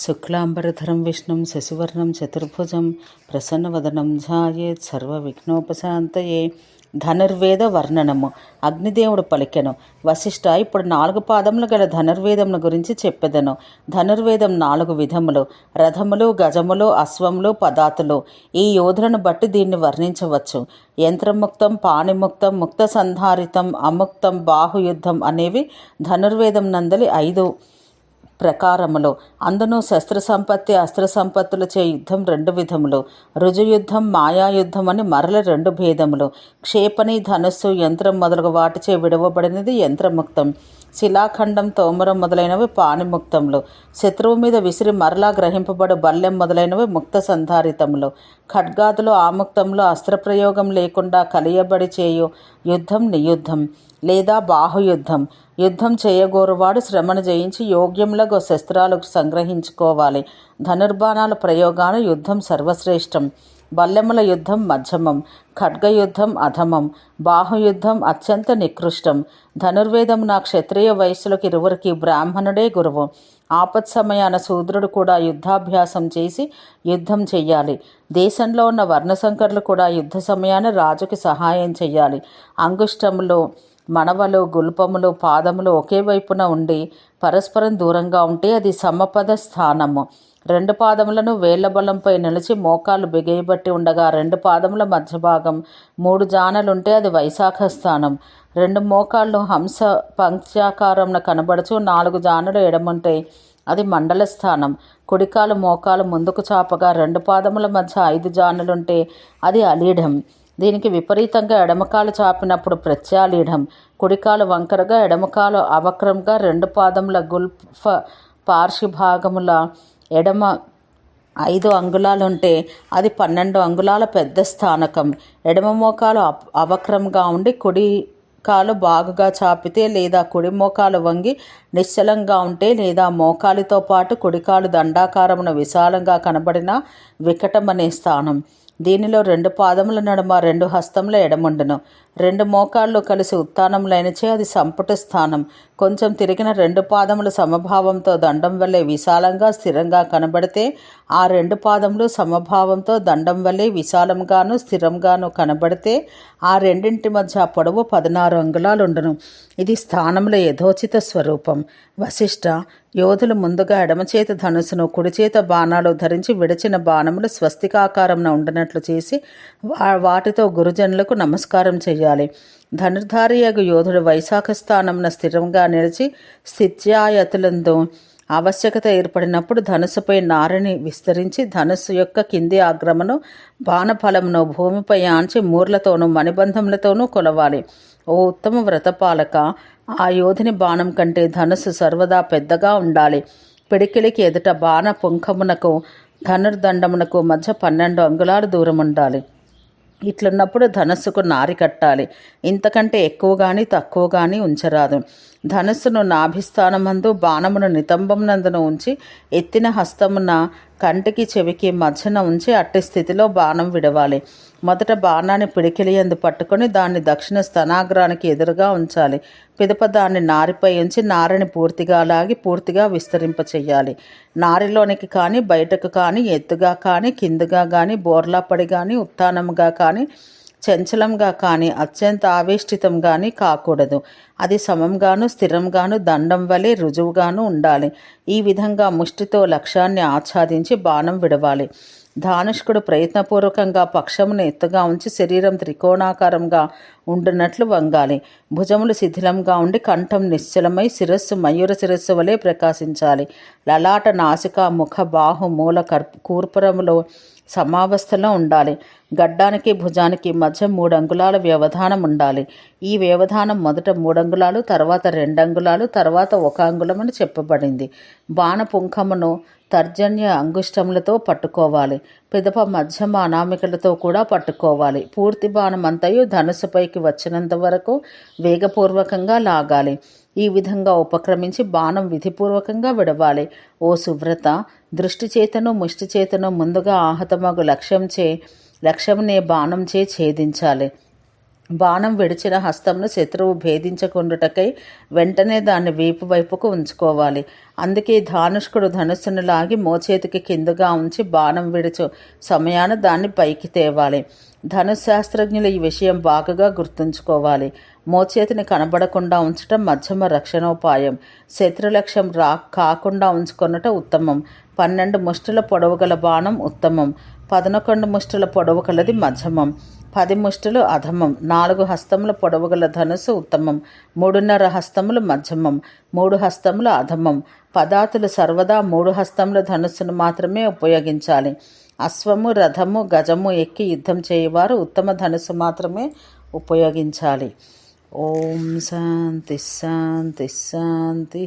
శుక్లాంబరధరం విష్ణుం శశివర్ణం చతుర్భుజం ప్రసన్నవదనం ధ్యాయేత్ సర్వవిఘ్నోపశాంతయే. ధనుర్వేద వర్ణనము. అగ్నిదేవుడు పలికెను, వశిష్ఠ, ఇప్పుడు 4 పాదములు గల ధనుర్వేదమును గురించి చెప్పెదను. ధనుర్వేదం 4 విధములు: రథములు, గజములు, అశ్వములు, పదాతులు. ఈ యోధులను బట్టి దీన్ని వర్ణించవచ్చు. యంత్రముక్తం, పాణిముక్తం, ముక్త సంధారితం, అముక్తం, బాహుయుద్ధం అనేవి ధనుర్వేదం నందలి 5 ప్రకారములు. అందును శస్త్ర సంపత్తి, అస్త్ర సంపత్తులచే యుద్ధం 2 విధములు: రుజుయుద్ధం, మాయాయుద్ధం అని మరల 2 భేదములు. క్షేపణి, ధనుస్సు, యంత్రం మొదలగు వాటిచే విడవబడినది యంత్రముక్తం. శిలాఖండం, తోమరం మొదలైనవి పాణిముక్తములు. శత్రువు మీద విసిరి మరలా గ్రహింపబడు బల్లెం మొదలైనవి ముక్త సంధారితములు. ఖడ్గాదులు ఆముక్తములు. అస్త్రప్రయోగం లేకుండా కలియబడి చేయు యుద్ధం నియుద్ధం లేదా బాహుయుద్ధం. యుద్ధం చేయగోరువాడు శ్రమను జయించి యోగ్యములకు శస్త్రాలు సంగ్రహించుకోవాలి. ధనుర్బాణాల ప్రయోగాలు యుద్ధం సర్వశ్రేష్టం. బల్లెముల యుద్ధం మధ్యమం, ఖడ్గయుద్ధం అధమం, బాహుయుద్ధం అత్యంత నికృష్టం. ధనుర్వేదం నా క్షత్రియ వయస్సులకు 2 బ్రాహ్మణుడే గురువు. ఆపత్ సమయాన శూద్రుడు కూడా యుద్ధాభ్యాసం చేసి యుద్ధం చెయ్యాలి. దేశంలో ఉన్న వర్ణశంకరులు కూడా యుద్ధ సమయాన రాజుకి సహాయం చెయ్యాలి. అంగుష్టములు, మణవలు, గుల్పములు, పాదములు ఒకే వైపున ఉండి పరస్పరం దూరంగా ఉంటే అది సమపద స్థానము. 2 పాదములను వేళ్ల బలంపై నిలిచి మోకాలు బిగయబట్టి ఉండగా 2 పాదముల మధ్య భాగం 3 జానలుంటే అది వైశాఖ స్థానం. 2 మోకాళ్ళు హంస పంక్త్యాకారంన కనబడుచు 4 జానులు ఎడముంటే అది మండల స్థానం. కుడికాలు మోకాలు ముందుకు చాపగా 2 పాదముల మధ్య 5 జానులుంటే అది అలీఢం. దీనికి విపరీతంగా ఎడమకాలు చాపినప్పుడు ప్రత్యాలీఢం. కుడికాలు వంకరగా, ఎడమకాలు అవక్రంగా 2 పాదముల గుల్ఫ పార్శ్వభాగముల ఎడమ 5 అంగుళాలుంటే అది 12 అంగుళాల పెద్ద స్థానకం. ఎడమ మోకాలు అవక్రంగా ఉండి కుడి కాలు బాగుగా చాపితే లేదా కుడి మోకాలు వంగి నిశ్చలంగా ఉంటే లేదా మోకాలితో పాటు కుడికాలు దండాకారమున విశాలంగా కనబడిన వికటమనే స్థానం. దీనిలో 2 పాదముల నడుమ 2 హస్తముల ఎడముండును. 2 మోకాళ్ళు కలిసి ఉత్థానములైనచే అది సంపుట స్థానం. కొంచెం తిరిగిన 2 పాదములు సమభావంతో దండం వల్లే విశాలంగా స్థిరంగా కనబడితే ఆ 2 పాదములు సమభావంతో దండం వల్లే విశాలంగాను స్థిరంగాను కనబడితే ఆ రెండింటి మధ్య పొడవు 16 అంగుళాలుండును. ఇది స్థానముల యథోచిత స్వరూపం. వశిష్ఠ, యోధులు ముందుగా ఎడమచేత ధనుసును, కుడిచేత బాణాలు ధరించి విడిచిన బాణములు స్వస్తికాకారంన ఉండనట్లు చేసి వాటితో గురుజనులకు నమస్కారం చెయ్యాలి. ధనుర్ధారియగు యోధుడు వైశాఖ స్థానమున స్థిరంగా నిలిచి స్థిత్యాయతులందు ఆవశ్యకత ఏర్పడినప్పుడు ధనుసుపై నారిని విస్తరించి ధనుస్సు యొక్క కింది ఆగ్రమను బాణఫలమును భూమిపై ఆంచి మూర్లతోనూ మణిబంధములతోనూ కొలవాలి. ఓ ఉత్తమ వ్రతపాలక, ఆ యోధుని బాణం కంటే ధనుస్సు సర్వదా పెద్దగా ఉండాలి. పిడికిలికి ఎదుట బాణ పుంఖమునకు ధనుర్దండమునకు మధ్య 12 అంగుళాల దూరం ఉండాలి. ఇట్లున్నప్పుడు ధనస్సుకు నారి కట్టాలి. ఇంతకంటే ఎక్కువ కానీ తక్కువ కానీ ఉంచరాదు. ధనస్సును నాభిస్థానమందు, బాణమును నితంబమునందును ఉంచి ఎత్తిన హస్తమున కంటికి చెవికి మధ్యన ఉంచి అట్టి స్థితిలో బాణం విడవాలి. మొదట బాణాన్ని పిడికిలియందు పట్టుకొని దాన్ని దక్షిణ స్తనాగ్రానికి ఎదురుగా ఉంచాలి. పిదప దాన్ని నారిపై ఉంచి నారిని పూర్తిగా లాగి పూర్తిగా విస్తరింపచేయాలి. నారిలోనికి కానీ బయటకు కానీ ఎత్తుగా కానీ కిందుగా కానీ బోర్లాపడి కానీ ఉత్థానముగా కానీ చంచలంగా కానీ అత్యంత ఆవేష్టితం కానీ కాకూడదు. అది సమంగాను స్థిరంగాను దండం వలె రుజువుగాను ఉండాలి. ఈ విధంగా ముష్టితో లక్ష్యాన్ని ఆచ్ఛాదించి బాణం విడవాలి. ధానుష్కుడు ప్రయత్నపూర్వకంగా పక్షమును ఎత్తుగా ఉంచి శరీరం త్రికోణాకారంగా ఉండునట్లు వంగాలి. భుజములు శిథిలంగా ఉండి కంఠం నిశ్చలమై శిరస్సు మయూర శిరస్సు వలె ప్రకాశించాలి. లలాట, నాసిక, ముఖ, బాహు, మూల కూర్పురములో సమావస్థలో ఉండాలి. గడ్డానికి భుజానికి మధ్య 3 అంగుళాల వ్యవధానం ఉండాలి. ఈ వ్యవధానం మొదట 3 అంగుళాలు, తర్వాత 2 అంగుళాలు, తర్వాత 1 అంగుళం అని చెప్పబడింది. బాణపుంఖమును తర్జన్య అంగుష్టములతో పట్టుకోవాలి. పిదప మధ్యమ అనామికలతో కూడా పట్టుకోవాలి. పూర్తి బాణమంతయు ధనుసుపైకి వచ్చినంత వరకు వేగపూర్వకంగా లాగాలి. ఈ విధంగా ఉపక్రమించి బాణం విధిపూర్వకంగా విడవాలి. ఓ సువ్రత, దృష్టి చేతను ముష్టి చేతను ముందుగా ఆహతమగు లక్ష్యంనే బాణంచే ఛేదించాలి. బాణం విడిచిన హస్తంను శత్రువు భేదించకుండుటకై వెంటనే దాన్ని వీపు వైపుకు ఉంచుకోవాలి. అందుకే ధానుష్కుడు ధనుస్సును లాగి మోచేతికి కిందుగా ఉంచి బాణం విడుచు సమయాన దాన్ని పైకి తేవాలి. ధనుశాస్త్రజ్ఞులు ఈ విషయం బాగా గుర్తుంచుకోవాలి. మోచేతిని కనబడకుండా ఉంచటం మధ్యమ రక్షణోపాయం. శత్రులక్ష్యం కాకుండా ఉంచుకొనుట ఉత్తమం. 12 ముష్టుల పొడవు గల బాణం ఉత్తమం. 11 ముష్టుల పొడవు కలది మధ్యమం. 10 ముష్టులు అధమం. 4 హస్తముల పొడవుగల ధనుసు ఉత్తమం. 3.5 హస్తములు మధ్యమం. 3 హస్తములు అధమం. పదాతులు సర్వదా 3 హస్తముల ధనుస్సును మాత్రమే ఉపయోగించాలి. అశ్వము, రథము, గజము ఎక్కి యుద్ధం చేయవారు ఉత్తమ ధనుస్సు మాత్రమే ఉపయోగించాలి. ఓం శాంతి శాంతి శాంతి.